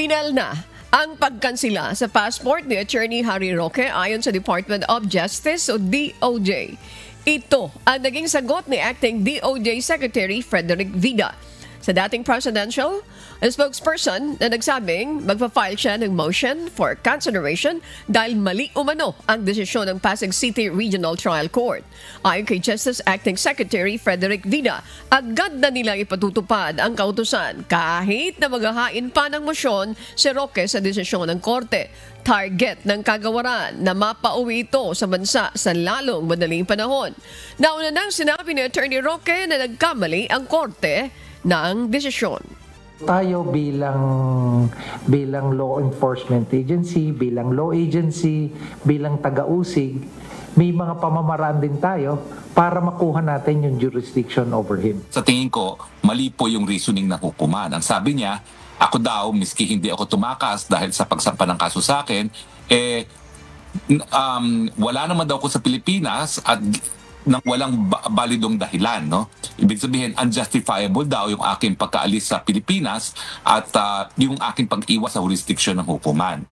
Final na ang pagkansila sa passport ni Attorney Harry Roque ayon sa Department of Justice o DOJ. Ito ang naging sagot ni Acting DOJ Secretary Frederick Vida sa dating presidential spokesperson na nagsabing magpa-file siya ng motion for consideration dahil mali umano ang desisyon ng Pasig City Regional Trial Court. Ayon kay Justice Acting Secretary Frederick Vida, agad na nilang ipatutupad ang kautusan kahit na maghahain pa ng motion si Roque sa desisyon ng korte. Target ng kagawaran na mapauwi ito sa bansa sa lalong madaling panahon. Nauna nang sinabi ni Attorney Roque na nagkamali ang korte ng desisyon. Tayo bilang law enforcement agency, bilang law agency, bilang taga-usig, may mga pamamaraan din tayo para makuha natin yung jurisdiction over him. Sa tingin ko, mali po yung reasoning ng hukuman. Ang sabi niya, ako daw, miski hindi ako tumakas dahil sa pagsampa ng kaso sa akin, wala naman daw ako sa Pilipinas at nang walang balidong dahilan, no? Ibig sabihin, unjustifiable daw yung aking pagkaalis sa Pilipinas at yung aking pag-iwas sa jurisdiction ng hukuman.